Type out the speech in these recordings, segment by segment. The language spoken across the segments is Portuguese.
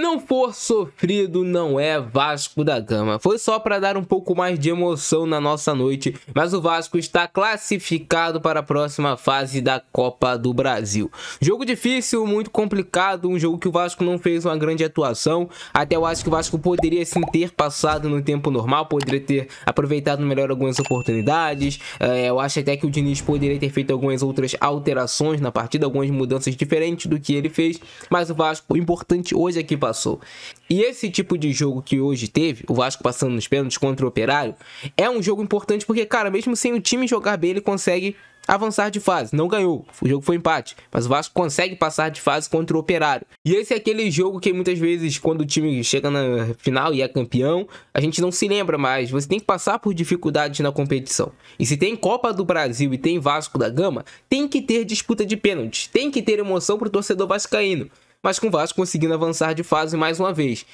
não for sofrido, não é Vasco da Gama. Foi só para dar um pouco mais de emoção na nossa noite, mas o Vasco está classificado para a próxima fase da Copa do Brasil. Jogo difícil, muito complicado, um jogo que o Vasco não fez uma grande atuação. Até eu acho que o Vasco poderia sim ter passado no tempo normal, poderia ter aproveitado melhor algumas oportunidades. Eu acho até que o Diniz poderia ter feito algumas outras alterações na partida, algumas mudanças diferentes do que ele fez, mas o Vasco, o importante hoje é que passou. E esse tipo de jogo que hoje teve, o Vasco passando nos pênaltis contra o Operário, é um jogo importante porque, cara, mesmo sem o time jogar bem, ele consegue avançar de fase. Não ganhou, o jogo foi empate, mas o Vasco consegue passar de fase contra o Operário. E esse é aquele jogo que muitas vezes, quando o time chega na final e é campeão, a gente não se lembra mais. Você tem que passar por dificuldades na competição. E se tem Copa do Brasil e tem Vasco da Gama, tem que ter disputa de pênaltis, tem que ter emoção pro torcedor vascaíno. Mas com o Vasco conseguindo avançar de fase mais uma vez.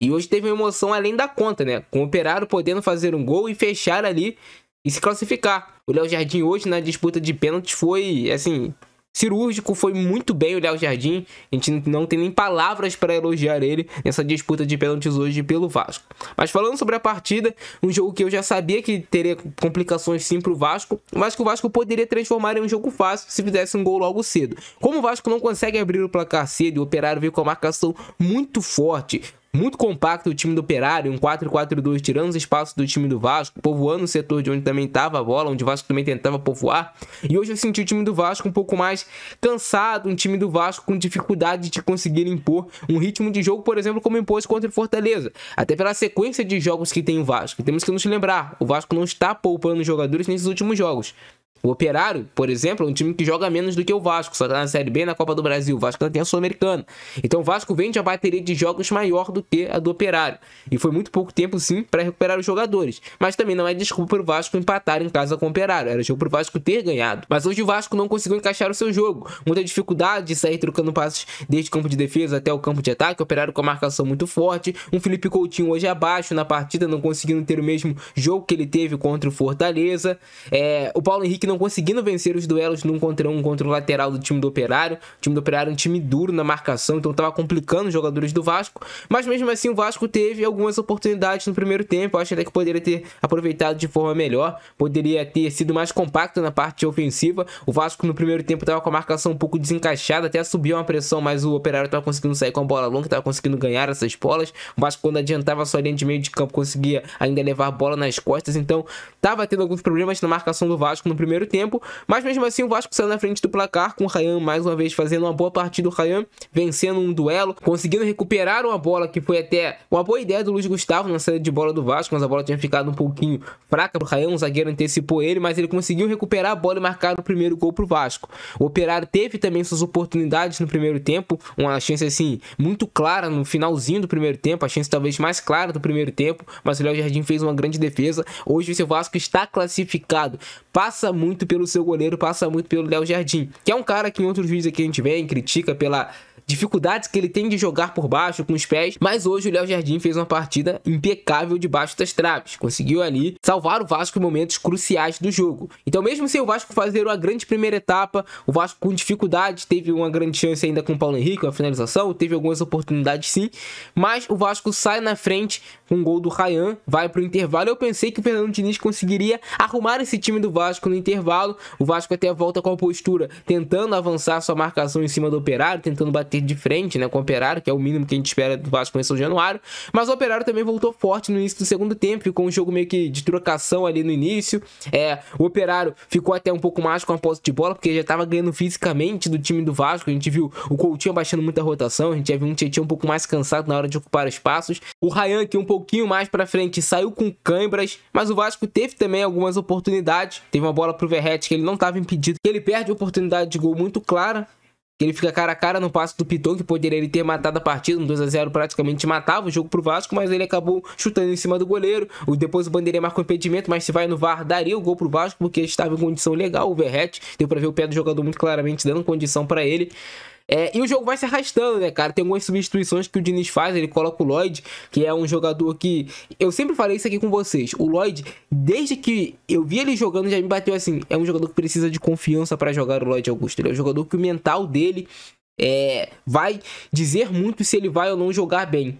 E hoje teve uma emoção além da conta, né? Com o Operário podendo fazer um gol e fechar ali e se classificar. O Léo Jardim hoje na disputa de pênaltis foi, assim, cirúrgico, foi muito bem o Léo Jardim. A gente não tem nem palavras para elogiar ele nessa disputa de pênaltis hoje pelo Vasco. Mas falando sobre a partida, um jogo que eu já sabia que teria complicações sim para o Vasco, mas que o Vasco poderia transformar em um jogo fácil se fizesse um gol logo cedo. Como o Vasco não consegue abrir o placar cedo e o Operário veio com a marcação muito forte, muito compacto o time do Operário, um 4-4-2, tirando os espaços do time do Vasco, povoando o setor de onde também estava a bola, onde o Vasco também tentava povoar. E hoje eu senti o time do Vasco um pouco mais cansado, um time do Vasco com dificuldade de conseguir impor um ritmo de jogo, por exemplo, como impôs contra o Fortaleza. Até pela sequência de jogos que tem o Vasco. Temos que nos lembrar, o Vasco não está poupando jogadores nesses últimos jogos. O Operário, por exemplo, é um time que joga menos do que o Vasco, só está na Série B, na Copa do Brasil. O Vasco tem a Sul-Americana. Então o Vasco vem de uma bateria de jogos maior do que a do Operário. E foi muito pouco tempo, sim, para recuperar os jogadores. Mas também não é desculpa para o Vasco empatar em casa com o Operário. Era jogo para o Vasco ter ganhado. Mas hoje o Vasco não conseguiu encaixar o seu jogo. Muita dificuldade de sair trocando passes desde o campo de defesa até o campo de ataque. O Operário com a marcação muito forte. Um Felipe Coutinho hoje abaixo na partida, não conseguindo ter o mesmo jogo que ele teve contra o Fortaleza. O Paulo Henrique não conseguindo vencer os duelos num contra um contra o lateral do time do Operário. O time do Operário é um time duro na marcação, então estava complicando os jogadores do Vasco. Mas mesmo assim o Vasco teve algumas oportunidades no primeiro tempo. Acho até que poderia ter aproveitado de forma melhor. Poderia ter sido mais compacto na parte ofensiva. O Vasco no primeiro tempo estava com a marcação um pouco desencaixada, até subiu uma pressão, mas o Operário estava conseguindo sair com a bola longa, estava conseguindo ganhar essas bolas. O Vasco, quando adiantava sua linha de meio de campo, conseguia ainda levar a bola nas costas. Então estava tendo alguns problemas na marcação do Vasco no primeiro tempo, mas mesmo assim o Vasco saiu na frente do placar, com o Ryan mais uma vez fazendo uma boa partida. O Ryan vencendo um duelo, conseguindo recuperar uma bola que foi até uma boa ideia do Luiz Gustavo na saída de bola do Vasco, mas a bola tinha ficado um pouquinho fraca pro Ryan, o zagueiro antecipou ele, mas ele conseguiu recuperar a bola e marcar o primeiro gol pro Vasco. O Operário teve também suas oportunidades no primeiro tempo, uma chance assim muito clara no finalzinho do primeiro tempo, a chance talvez mais clara do primeiro tempo, mas o Léo Jardim fez uma grande defesa. Hoje o seu Vasco está classificado, passa muito pelo seu goleiro, passa muito pelo Léo Jardim, que é um cara que em outros vídeos aqui a gente vem, critica pela dificuldades que ele tem de jogar por baixo com os pés, mas hoje o Léo Jardim fez uma partida impecável debaixo das traves, conseguiu ali salvar o Vasco em momentos cruciais do jogo. Então mesmo sem o Vasco fazer uma grande primeira etapa, o Vasco com dificuldade, teve uma grande chance ainda com o Paulo Henrique, uma finalização, teve algumas oportunidades sim, mas o Vasco sai na frente com um gol do Ryan, vai pro intervalo. Eu pensei que o Fernando Diniz conseguiria arrumar esse time do Vasco no intervalo, o Vasco até volta com a postura, tentando avançar sua marcação em cima do Operário, tentando bater de frente, né, com o Operário, que é o mínimo que a gente espera do Vasco em São Januário, mas o Operário também voltou forte no início do segundo tempo, ficou um jogo meio que de trocação ali no início. O Operário ficou até um pouco mais com a posse de bola, porque já estava ganhando fisicamente do time do Vasco. A gente viu o Coutinho baixando muita rotação, a gente já viu um Tietchan um pouco mais cansado na hora de ocupar espaços, o Ryan que um pouquinho mais pra frente saiu com câimbras, mas o Vasco teve também algumas oportunidades. Teve uma bola pro Verratti que ele não estava impedido, que ele perde a oportunidade de gol muito clara, que ele fica cara a cara no passe do Piton, que poderia ele ter matado a partida, um 2-0 praticamente matava o jogo pro Vasco, mas ele acabou chutando em cima do goleiro. Depois o Bandeirinha marcou impedimento, mas se vai no VAR, daria o gol pro Vasco, porque estava em condição legal. O Verratti deu pra ver o pé do jogador muito claramente, dando condição pra ele. E o jogo vai se arrastando, né, cara? Tem algumas substituições que o Diniz faz. Ele coloca o Lloyd, que é um jogador que... Eu sempre falei isso aqui com vocês. O Lloyd, desde que eu vi ele jogando, já me bateu assim. É um jogador que precisa de confiança para jogar, o Lloyd Augusto. Ele é um jogador que o mental dele vai dizer muito se ele vai ou não jogar bem.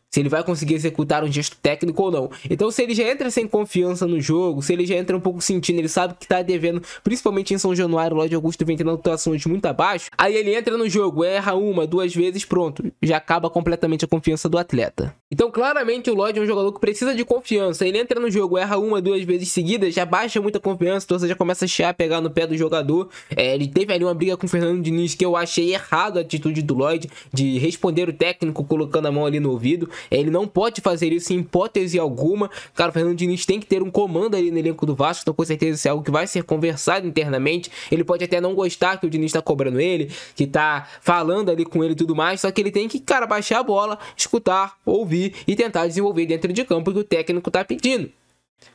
Se ele vai conseguir executar um gesto técnico ou não. Então, se ele já entra sem confiança no jogo, se ele já entra um pouco sentindo, ele sabe que tá devendo, principalmente em São Januário, o Lloyd Augusto vem tendo atuações muito abaixo, aí ele entra no jogo, erra uma, duas vezes, pronto, já acaba completamente a confiança do atleta. Então, claramente, o Lloyd é um jogador que precisa de confiança. Ele entra no jogo, erra uma, duas vezes seguidas, já baixa muita confiança, então você já começa a chiar, pegar no pé do jogador. Ele teve ali uma briga com o Fernando Diniz, que eu achei errado a atitude do Lloyd, de responder o técnico colocando a mão ali no ouvido. Ele não pode fazer isso em hipótese alguma. Cara, o Fernando Diniz tem que ter um comando ali no elenco do Vasco, então com certeza isso é algo que vai ser conversado internamente. Ele pode até não gostar que o Diniz tá cobrando ele, que tá falando ali com ele e tudo mais, só que ele tem que, cara, baixar a bola, escutar, ouvir e tentar desenvolver dentro de campo o que o técnico tá pedindo.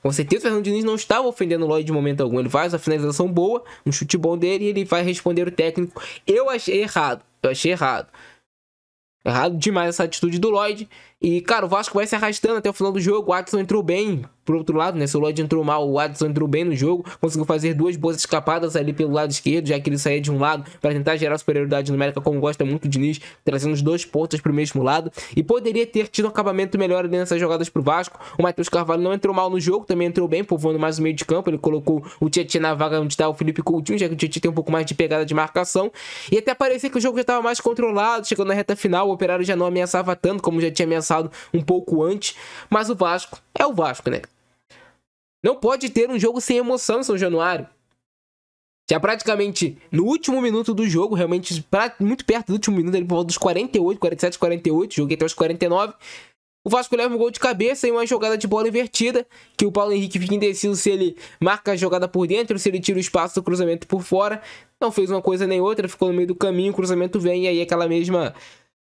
Com certeza o Fernando Diniz não estava ofendendo o Lloyd de momento algum. Ele faz a finalização boa, um chute bom dele e ele vai responder o técnico. Eu achei errado. Errado demais essa atitude do Lloyd. E, cara, o Vasco vai se arrastando até o final do jogo. O Adson entrou bem pro outro lado, né? Se o Lloyd entrou mal, o Adson entrou bem no jogo. Conseguiu fazer duas boas escapadas ali pelo lado esquerdo, já que ele saía de um lado para tentar gerar superioridade numérica, como gosta muito o Diniz, trazendo os dois pontas pro mesmo lado. E poderia ter tido um acabamento melhor ali nessas jogadas pro Vasco. O Matheus Carvalho não entrou mal no jogo, também entrou bem, povoando mais o meio de campo. Ele colocou o Tietchan na vaga onde está o Felipe Coutinho, já que o Tietchan tem um pouco mais de pegada de marcação. E até parecia que o jogo já estava mais controlado. Chegando na reta final, o Operário já não ameaçava tanto, como já tinha ameaçado um pouco antes, mas o Vasco é o Vasco, né? Não pode ter um jogo sem emoção em São Januário. Já praticamente no último minuto do jogo, realmente muito perto do último minuto, ele por volta dos 48, 47, 48, joguei até os 49, o Vasco leva um gol de cabeça e uma jogada de bola invertida, que o Paulo Henrique fica indeciso se ele marca a jogada por dentro, se ele tira o espaço do cruzamento por fora. Não fez uma coisa nem outra, ficou no meio do caminho, o cruzamento vem e aí aquela mesma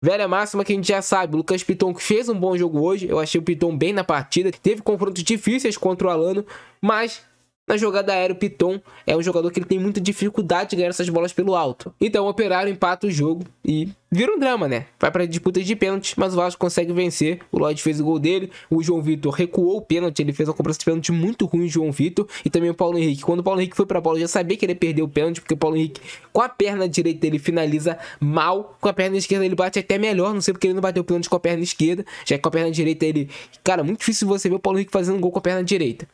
velha máxima que a gente já sabe. O Lucas Piton, que fez um bom jogo hoje, eu achei o Piton bem na partida, teve confrontos difíceis contra o Alano, mas na jogada aérea o Piton é um jogador que ele tem muita dificuldade de ganhar essas bolas pelo alto. Então o Operário empata o jogo e vira um drama, né? Vai para disputas de pênalti, mas o Vasco consegue vencer. O Lloyd fez o gol dele, o João Vitor recuou o pênalti, ele fez uma cobrança de pênalti muito ruim, o João Vitor, e também o Paulo Henrique. Quando o Paulo Henrique foi para a bola, eu já sabia que ele ia perder o pênalti, porque o Paulo Henrique, com a perna direita, ele finaliza mal, com a perna esquerda ele bate até melhor, não sei porque ele não bateu o pênalti com a perna esquerda, já que com a perna direita ele... Cara, muito difícil você ver o Paulo Henrique fazendo um gol com a perna direita.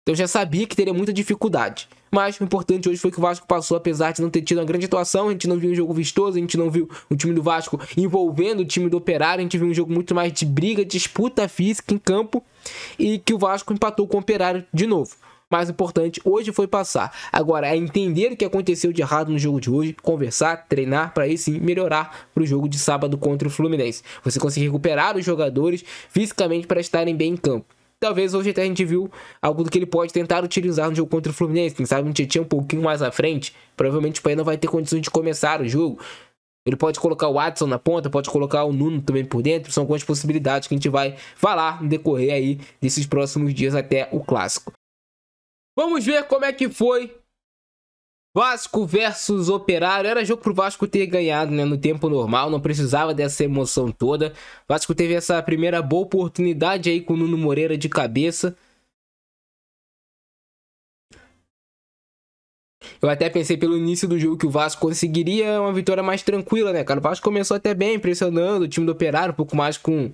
Então eu já sabia que teria muita dificuldade. Mas o importante hoje foi que o Vasco passou, apesar de não ter tido uma grande atuação. A gente não viu um jogo vistoso, a gente não viu o time do Vasco envolvendo o time do Operário. A gente viu um jogo muito mais de briga, disputa física em campo. E que o Vasco empatou com o Operário de novo. Mais importante, hoje foi passar. Agora, é entender o que aconteceu de errado no jogo de hoje, conversar, treinar, para aí sim melhorar para o jogo de sábado contra o Fluminense. Você conseguir recuperar os jogadores fisicamente para estarem bem em campo. Talvez hoje até a gente viu algo do que ele pode tentar utilizar no jogo contra o Fluminense. Quem sabe um Tietchan um pouquinho mais à frente. Provavelmente o Pai não vai ter condições de começar o jogo. Ele pode colocar o Adson na ponta, pode colocar o Nuno também por dentro. São algumas possibilidades que a gente vai falar no decorrer aí desses próximos dias até o Clássico. Vamos ver como é que foi Vasco versus Operário. Era jogo pro Vasco ter ganhado, né, no tempo normal, não precisava dessa emoção toda. O Vasco teve essa primeira boa oportunidade aí com o Nuno Moreira de cabeça. Eu até pensei pelo início do jogo que o Vasco conseguiria uma vitória mais tranquila, né, cara? O Vasco começou até bem, pressionando o time do Operário, um pouco mais com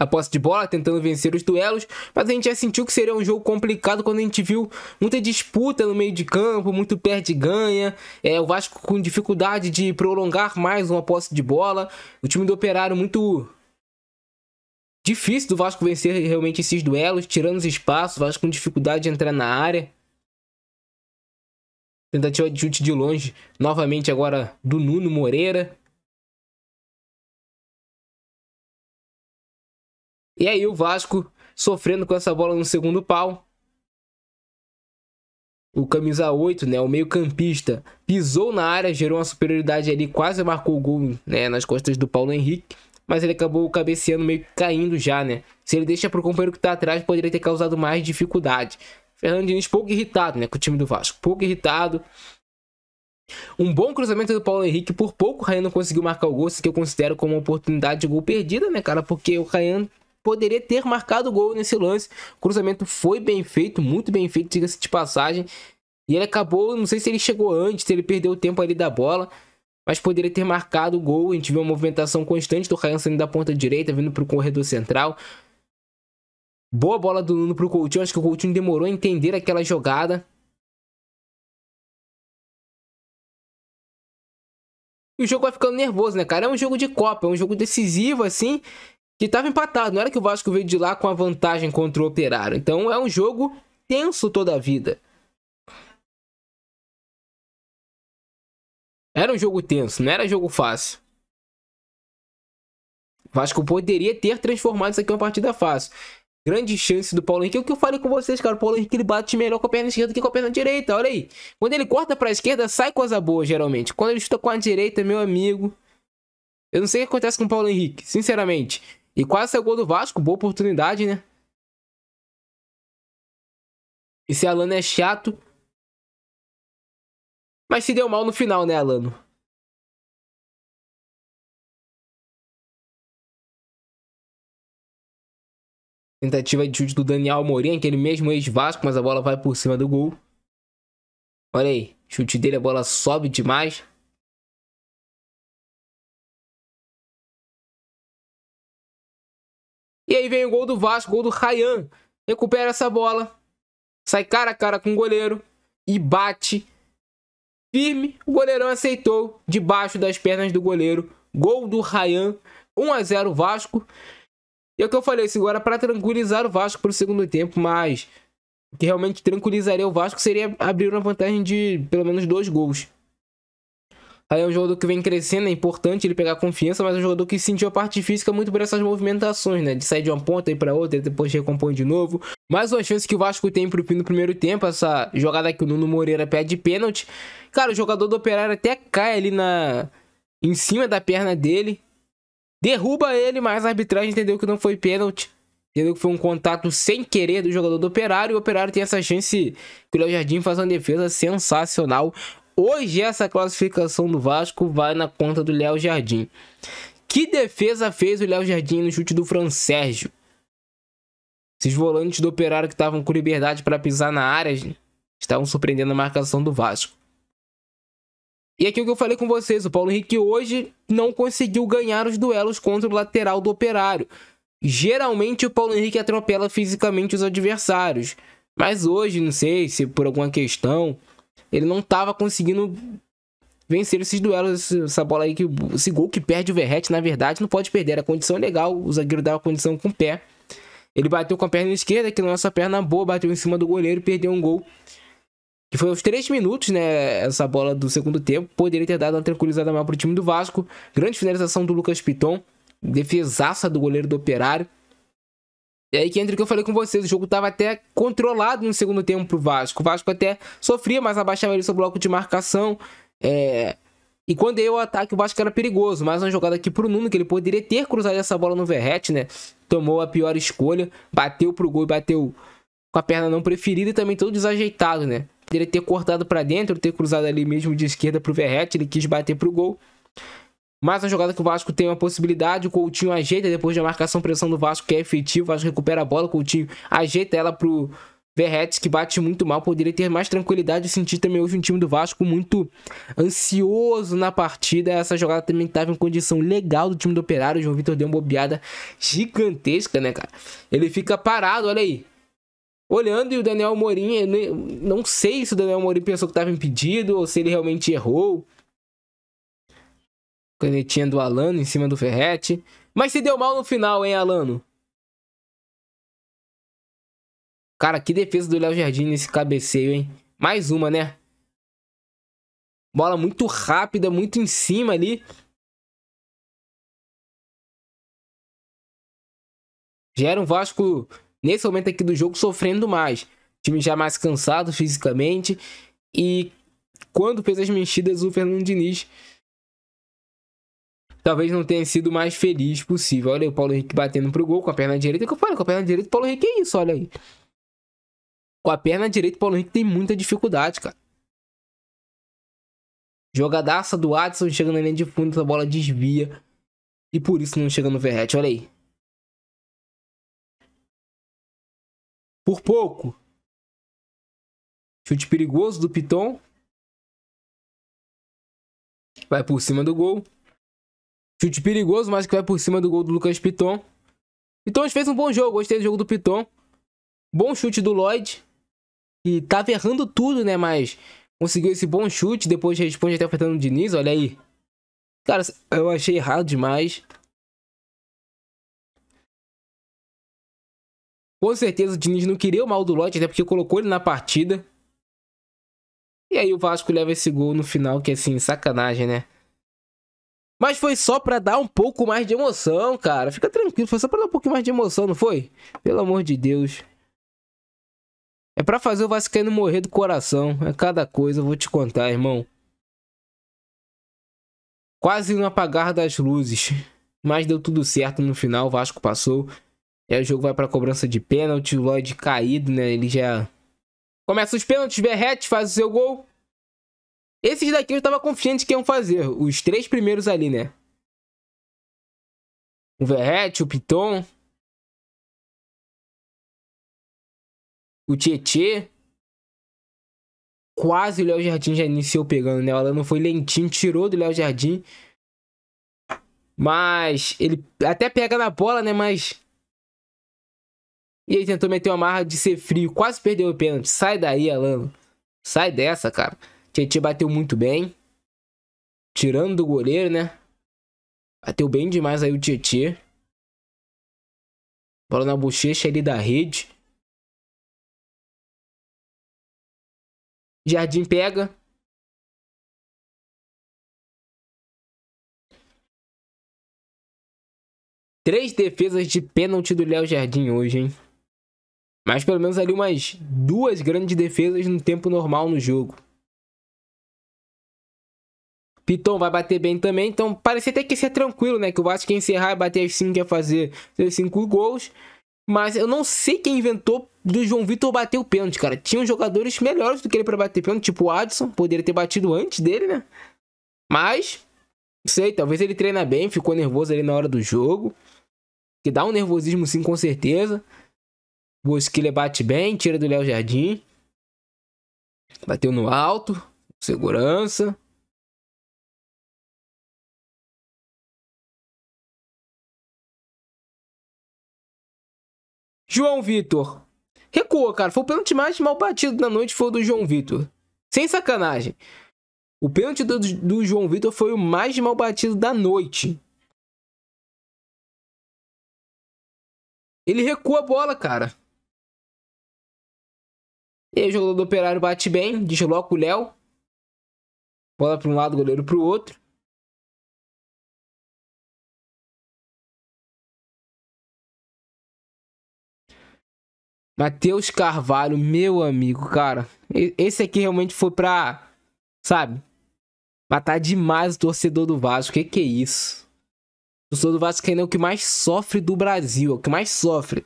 a posse de bola, tentando vencer os duelos, mas a gente já sentiu que seria um jogo complicado quando a gente viu muita disputa no meio de campo, muito perde e ganha, o Vasco com dificuldade de prolongar mais uma posse de bola, o time do Operário muito difícil do Vasco vencer realmente esses duelos, tirando os espaços, o Vasco com dificuldade de entrar na área. Tentativa de chute de longe, novamente agora do Nuno Moreira. E aí o Vasco sofrendo com essa bola no segundo pau. O camisa 8, né, o meio campista, pisou na área, gerou uma superioridade ali, quase marcou o gol, né, nas costas do Paulo Henrique. Mas ele acabou cabeceando, meio que caindo já, né. Se ele deixa para o companheiro que está atrás, poderia ter causado mais dificuldade. Fernando Diniz pouco irritado, né, com o time do Vasco. Pouco irritado. Um bom cruzamento do Paulo Henrique. Por pouco o Ryan não conseguiu marcar o gol, isso que eu considero como uma oportunidade de gol perdida, né, cara. Porque o Ryan poderia ter marcado o gol nesse lance. O cruzamento foi bem feito, muito bem feito, diga-se de passagem. E ele acabou, não sei se ele chegou antes, se ele perdeu o tempo ali da bola. mas poderia ter marcado o gol. A gente viu uma movimentação constante do Ryan saindo da ponta direita, vindo para o corredor central. Boa bola do Nuno pro Coutinho. Acho que o Coutinho demorou a entender aquela jogada. E o jogo vai ficando nervoso, né, cara? É um jogo de Copa, é um jogo decisivo, assim, que tava empatado. Não era que o Vasco veio de lá com a vantagem contra o Operário. Então é um jogo tenso toda a vida. Era um jogo tenso, não era jogo fácil. O Vasco poderia ter transformado isso aqui em uma partida fácil. Grande chance do Paulo Henrique. É o que eu falei com vocês, cara. O Paulo Henrique ele bate melhor com a perna esquerda que com a perna direita. Olha aí. Quando ele corta pra esquerda, sai coisa boa, geralmente. Quando ele chuta com a direita, meu amigo. Eu não sei o que acontece com o Paulo Henrique, sinceramente. E quase saiu o gol do Vasco. Boa oportunidade, né? Esse Alano é chato. Mas se deu mal no final, né, Alano? Tentativa de chute do Daniel Amorim, aquele mesmo ex-Vasco, mas a bola vai por cima do gol. Olha aí, chute dele, a bola sobe demais. E aí vem o gol do Vasco, gol do Ryan. Recupera essa bola, sai cara a cara com o goleiro e bate firme. O goleirão aceitou, debaixo das pernas do goleiro. Gol do Ryan, 1 a 0 Vasco. E é o que eu falei, isso agora para tranquilizar o Vasco para o segundo tempo, mas o que realmente tranquilizaria o Vasco seria abrir uma vantagem de pelo menos 2 gols. Aí é um jogador que vem crescendo, é importante ele pegar confiança, mas é um jogador que sentiu a parte física muito por essas movimentações, né? De sair de uma ponta e ir para outra, e depois recompõe de novo. Mais uma chance que o Vasco tem pro fim do primeiro tempo, essa jogada que o Nuno Moreira pede pênalti. Cara, o jogador do Operário até cai ali em cima da perna dele. Derruba ele, mas a arbitragem entendeu que não foi pênalti. Entendeu que foi um contato sem querer do jogador do Operário. E o Operário tem essa chance que o Léo Jardim faz uma defesa sensacional. Hoje essa classificação do Vasco vai na conta do Léo Jardim. Que defesa fez o Léo Jardim no chute do Fran Sérgio? Esses volantes do Operário que estavam com liberdade para pisar na área estavam surpreendendo a marcação do Vasco. E aqui o que eu falei com vocês, o Paulo Henrique hoje não conseguiu ganhar os duelos contra o lateral do Operário. Geralmente o Paulo Henrique atropela fisicamente os adversários. Mas hoje, não sei se por alguma questão, ele não estava conseguindo vencer esses duelos. Essa bola aí, esse gol que perde o Verratti, na verdade, não pode perder. A condição é legal, o zagueiro dá a condição com o pé. Ele bateu com a perna esquerda, que não é essa perna boa, bateu em cima do goleiro e perdeu um gol. Que foi aos 3 minutos, né? Essa bola do segundo tempo. Poderia ter dado uma tranquilizada maior pro time do Vasco. Grande finalização do Lucas Piton. Defesaça do goleiro do Operário. E aí que entra o que eu falei com vocês. O jogo tava até controlado no segundo tempo pro Vasco. O Vasco até sofria, mas abaixava ele seu bloco de marcação. E quando eu ataque, o Vasco era perigoso. Mais uma jogada aqui pro Nuno, que ele poderia ter cruzado essa bola no Verratti, né? Tomou a pior escolha. Bateu pro gol e bateu com a perna não preferida e também todo desajeitado, né? Poderia ter cortado pra dentro, ter cruzado ali mesmo de esquerda pro Verratti. Ele quis bater pro gol. Mais uma jogada que o Vasco tem uma possibilidade. O Coutinho ajeita depois da marcação pressão do Vasco, que é efetivo. O Vasco recupera a bola. O Coutinho ajeita ela pro Verratti, que bate muito mal. Poderia ter mais tranquilidade. Eu senti também hoje um time do Vasco muito ansioso na partida. Essa jogada também estava em condição legal do time do Operário. O João Vitor deu uma bobeada gigantesca, né, cara? Ele fica parado, olha aí. Olhando, e o Daniel Amorim, não sei se o Daniel Amorim pensou que estava impedido ou se ele realmente errou. Canetinha do Alano em cima do Verratti. Mas se deu mal no final, hein, Alano? Cara, que defesa do Léo Jardim nesse cabeceio, hein? Mais uma, né? Bola muito rápida, muito em cima ali. Já era um Vasco, nesse momento aqui do jogo, sofrendo mais. O time já mais cansado fisicamente. E quando fez as mexidas, o Fernando Diniz talvez não tenha sido o mais feliz possível. Olha aí o Paulo Henrique batendo pro gol com a perna direita. Que eu falei, com a perna direita, o Paulo Henrique é isso, olha aí. Com a perna direita, o Paulo Henrique tem muita dificuldade, cara. Jogadaça do Adson, chega na linha de fundo, a bola desvia. E por isso não chega no Verratti, olha aí. Por pouco. Chute perigoso do Piton. vai por cima do gol. Chute perigoso, mas que vai por cima do gol do Lucas Piton. Piton fez um bom jogo, gostei do jogo do Piton. Bom chute do Lloyd. E tava errando tudo, né? Mas conseguiu esse bom chute. Depois responde até o Fernando Diniz, olha aí. Cara, eu achei errado demais. Com certeza o Diniz não queria o mal do Lloyd, até porque colocou ele na partida. E aí o Vasco leva esse gol no final, que é assim, sacanagem, né? Mas foi só pra dar um pouco mais de emoção, cara. Fica tranquilo, foi só pra dar um pouquinho mais de emoção, não foi? Pelo amor de Deus. É pra fazer o vascaíno morrer do coração. É cada coisa, eu vou te contar, irmão. Quase no apagar das luzes. Mas deu tudo certo no final, o Vasco passou. E aí o jogo vai pra cobrança de pênalti, o Lloyd caído, né? Ele já... Começa os pênaltis, Verratti faz o seu gol. Esses daqui eu tava confiante que iam fazer. Os 3 primeiros ali, né? O Verratti, o Piton. O Tietê. Quase o Léo Jardim já iniciou pegando, né? O Alan foi lentinho, tirou do Léo Jardim. Mas ele até pega na bola, né? Mas... E aí tentou meter uma marra de ser frio. Quase perdeu o pênalti. Sai daí, Alan. Sai dessa, cara. Tietê bateu muito bem. Tirando do goleiro, né? Bateu bem demais aí o Tietê. Bola na bochecha ali da rede. Jardim pega. Três defesas de pênalti do Léo Jardim hoje, hein? Mas pelo menos ali umas 2 grandes defesas no tempo normal no jogo. Piton vai bater bem também, então parecia até que ia ser tranquilo, né? Que o Vasco ia encerrar e bater as 5, ia fazer 5 gols. Mas eu não sei quem inventou do João Vitor bater o pênalti, cara. Tinham jogadores melhores do que ele pra bater pênalti, tipo o Adson, poderia ter batido antes dele, né? Mas, não sei, talvez ele treina bem, ficou nervoso ali na hora do jogo. Que dá um nervosismo sim, com certeza. Bosquilha bate bem, tira do Léo Jardim. Bateu no alto, segurança. João Vitor. Recuou, cara. Foi o pênalti mais mal batido da noite, foi o do João Vitor. Sem sacanagem. O pênalti do João Vitor foi o mais mal batido da noite. Ele recua a bola, cara. E aí o jogador do Operário bate bem, desloca o Léo. Bola para um lado, goleiro para o outro. Matheus Carvalho, meu amigo, cara. Esse aqui realmente foi pra, sabe, matar demais o torcedor do Vasco. Que é isso? O torcedor do Vasco é o que mais sofre do Brasil, é o que mais sofre.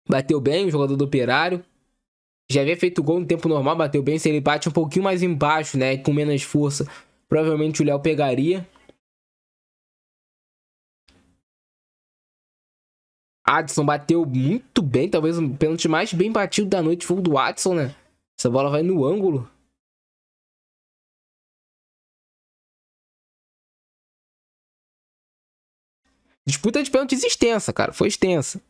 Bateu bem o jogador do Operário. Já havia feito gol no tempo normal, bateu bem. Se ele bate um pouquinho mais embaixo, né, com menos força, provavelmente o Léo pegaria. Adson bateu muito bem, talvez o pênalti mais bem batido da noite foi o do Adson, né? Essa bola vai no ângulo. Disputa de pênaltis extensa, cara. Foi extensa.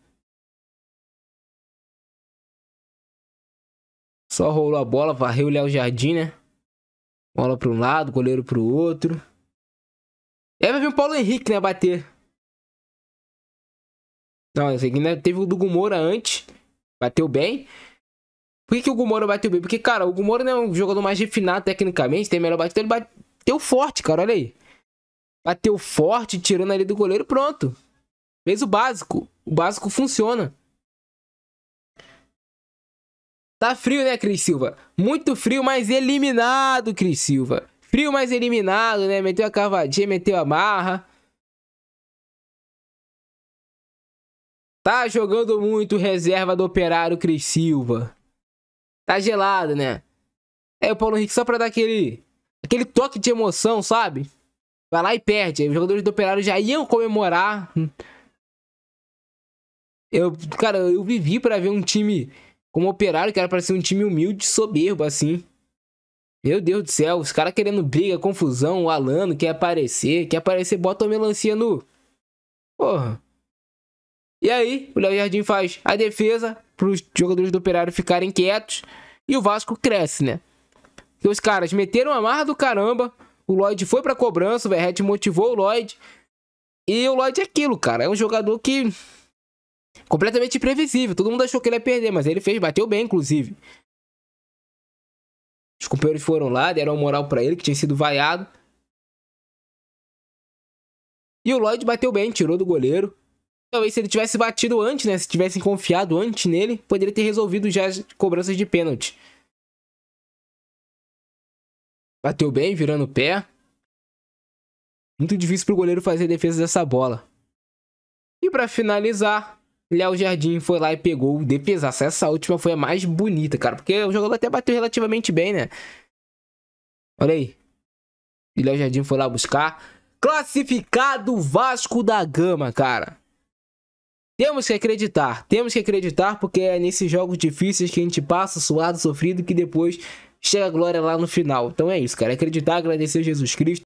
Só rolou a bola, varreu o Léo Jardim, né? Bola para um lado, goleiro para o outro. E aí vai vir o Paulo Henrique, né, bater. Não, esse aqui, né, teve o do Gumora antes. Bateu bem. Por que o Gumora bateu bem? Porque, cara, o Gumora não é um jogador mais refinado tecnicamente, tem melhor batida. Ele bateu forte, cara, olha aí. Bateu forte, tirando ali do goleiro, pronto. Fez o básico. O básico funciona. Tá frio, né, Cris Silva? Muito frio, mas eliminado, Cris Silva. Frio, mas eliminado, né? Meteu a cavadinha, meteu a marra. Tá jogando muito reserva do Operário, Cris Silva. Tá gelado, né? É o Paulo Henrique só pra dar aquele toque de emoção, sabe? Vai lá e perde. Aí os jogadores do Operário já iam comemorar. Cara, eu vivi pra ver um time como Operário, que era pra ser um time humilde, soberbo, assim. Meu Deus do céu, os caras querendo briga, confusão, o Alano quer aparecer, bota a melancia no... Porra. E aí, o Léo Jardim faz a defesa para os jogadores do Operário ficarem quietos e o Vasco cresce, né? E os caras meteram a marra do caramba, o Lloyd foi pra cobrança, o Verratti motivou o Lloyd. E o Lloyd é aquilo, cara, é um jogador que... completamente imprevisível, todo mundo achou que ele ia perder, mas ele fez, bateu bem, inclusive. Os companheiros foram lá, deram moral pra ele, que tinha sido vaiado. E o Lloyd bateu bem, tirou do goleiro. Talvez se ele tivesse batido antes, né? Se tivessem confiado antes nele, poderia ter resolvido já as cobranças de pênalti. Bateu bem, virando o pé. Muito difícil pro goleiro fazer a defesa dessa bola. E pra finalizar, Léo Jardim foi lá e pegou o defesaço. Essa última foi a mais bonita, cara. Porque o jogador até bateu relativamente bem, né? Olha aí. E Léo Jardim foi lá buscar. Classificado Vasco da Gama, cara. Temos que acreditar, porque é nesses jogos difíceis que a gente passa, suado, sofrido, que depois chega a glória lá no final. Então é isso, cara. Acreditar, agradecer a Jesus Cristo.